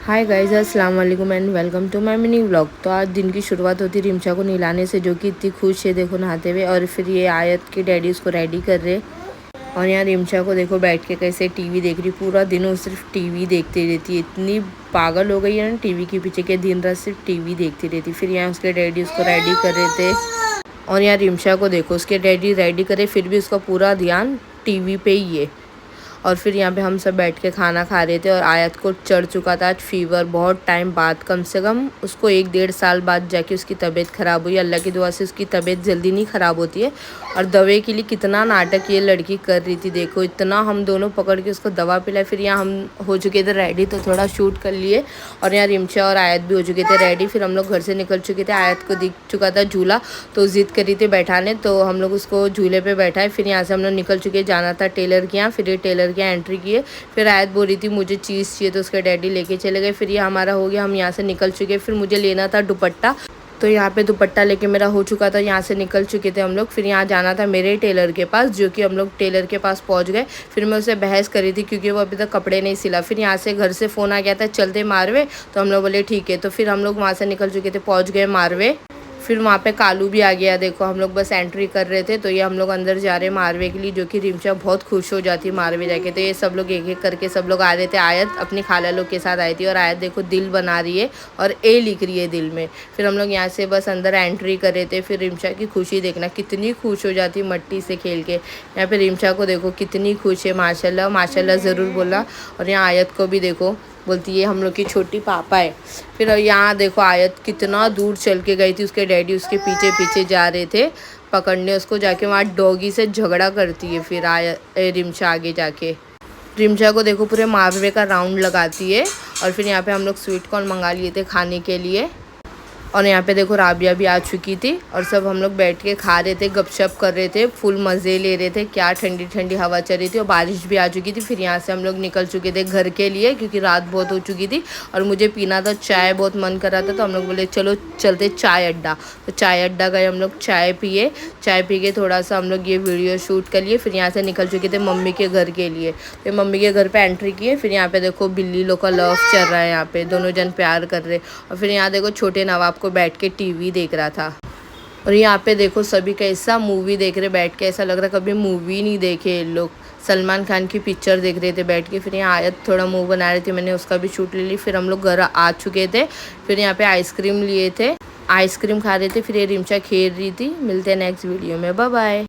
हाय guys, अस्सलाम वालेकुम and welcome to my mini vlog. तो आज दिन की शुरुआत होती है रिमशा को नहलाने से, जो कि इतनी खुश है देखो नहाते हुए। और फिर ये आयत के डैडी उसको रेडी कर रहे। और यहाँ रिमशा को देखो बैठ के कैसे टीवी देख रही। पूरा दिन वो सिर्फ टीवी देखती रहती है, इतनी पागल हो गई है ना टीवी के पीछे के, दिन रात सिर्फ टीवी देखती रहती। फिर यहाँ उसके डैडी उसको रेडी कर रहे थे। और यहाँ रिमशा को देखो उसके डैडी रेडी करे, फिर भी उसका पूरा ध्यान टीवी पे ही है। और फिर यहाँ पे हम सब बैठ के खाना खा रहे थे। और आयत को चढ़ चुका था आज फीवर, बहुत टाइम बाद, कम से कम उसको 1-1.5 साल बाद जाके उसकी तबीयत ख़राब हुई। अल्लाह की दुआ से उसकी तबीयत जल्दी नहीं ख़राब होती है। और दवाई के लिए कितना नाटक ये लड़की कर रही थी देखो, इतना हम दोनों पकड़ के उसको दवा पिलाई। फिर यहाँ हम हो चुके थे रेडी, तो थोड़ा शूट कर लिए। और यहाँ रिमशा और आयत भी हो चुके थे रेडी। फिर हम लोग घर से निकल चुके थे। आयत को दिख चुका था झूला, तो ज़िद करी थी बैठाने, तो हम लोग उसको झूले पे बैठाए। फिर यहाँ से हम लोग निकल चुके, जाना था टेलर के यहाँ। फिर ये टेलर के यहाँ एंट्री किए। फिर आयत बोल रही थी मुझे चीज़ चाहिए, तो उसके डैडी लेके चले गए। फिर ये हमारा हो गया, हम यहाँ से निकल चुके। फिर मुझे लेना था दुपट्टा, तो यहाँ पे दुपट्टा लेके मेरा हो चुका था, यहाँ से निकल चुके थे हम लोग। फिर यहाँ जाना था मेरे टेलर के पास, जो कि हम लोग टेलर के पास पहुँच गए। फिर मैं उससे बहस करी थी क्योंकि वो अभी तक कपड़े नहीं सिला। फिर यहाँ से घर से फ़ोन आ गया था चलते मारवे, तो हम लोग बोले ठीक है। तो फिर हम लोग वहाँ से निकल चुके थे, पहुँच गए मारवे। फिर वहाँ पे कालू भी आ गया देखो, हम लोग बस एंट्री कर रहे थे, तो ये हम लोग अंदर जा रहे हैं मारवे के लिए, जो कि रिमशा बहुत खुश हो जाती है मारवे जाके। तो ये सब लोग एक एक करके सब लोग आ रहे थे। आयत अपनी खाला लोग के साथ आई थी, और आयत देखो दिल बना रही है और ए लिख रही है दिल में। फिर हम लोग यहाँ से बस अंदर एंट्री कर रहे थे। फिर रिमशा की खुशी देखना, कितनी खुश हो जाती मट्टी से खेल के। यहाँ पे रिमशा को देखो कितनी खुश है, माशाल्लाह माशाल्लाह ज़रूर बोला। और यहाँ आयत को भी देखो, बोलती है हम लोग की छोटी पापा है। फिर यहाँ देखो आयत कितना दूर चल के गई थी, उसके डैडी उसके पीछे पीछे जा रहे थे पकड़ने उसको, जाके वहाँ डॉगी से झगड़ा करती है। फिर रिमशा आगे जाके रिमशा को देखो पूरे मारवे का राउंड लगाती है। और फिर यहाँ पे हम लोग स्वीट कॉर्न मंगा लिए थे खाने के लिए। और यहाँ पे देखो राबिया भी आ चुकी थी, और सब हम लोग बैठ के खा रहे थे, गपशप कर रहे थे, फुल मज़े ले रहे थे। क्या ठंडी ठंडी हवा चल रही थी, और बारिश भी आ चुकी थी। फिर यहाँ से हम लोग निकल चुके थे घर के लिए, क्योंकि रात बहुत हो चुकी थी और मुझे पीना था चाय, बहुत मन कर रहा था। तो हम लोग बोले चलो चलते चाय अड्डा। तो चाय अड्डा गए हम लोग, चाय पिए। चाय पी के थोड़ा सा हम लोग ये वीडियो शूट कर लिए। फिर यहाँ से निकल चुके थे मम्मी के घर के लिए। फिर मम्मी के घर पे एंट्री किए। फिर यहाँ पे देखो बिल्ली लोग का लव चल रहा है, यहाँ पे दोनों जन प्यार कर रहे। और फिर यहाँ देखो छोटे नवाब को बैठ के टीवी देख रहा था। और यहाँ पे देखो सभी कैसा मूवी देख रहे बैठ के, ऐसा लग रहा कभी मूवी नहीं देखे लोग। सलमान खान की पिक्चर देख रहे थे बैठ के। फिर यहाँ आयत थोड़ा मुंह बना रही थी, मैंने उसका भी शूट ले ली। फिर हम लोग घर आ चुके थे। फिर यहाँ पे आइसक्रीम लिए थे, आइसक्रीम खा रहे थे। फिर ये रिमशा खेल रही थी। मिलते हैं नेक्स्ट वीडियो में, बाय बाय।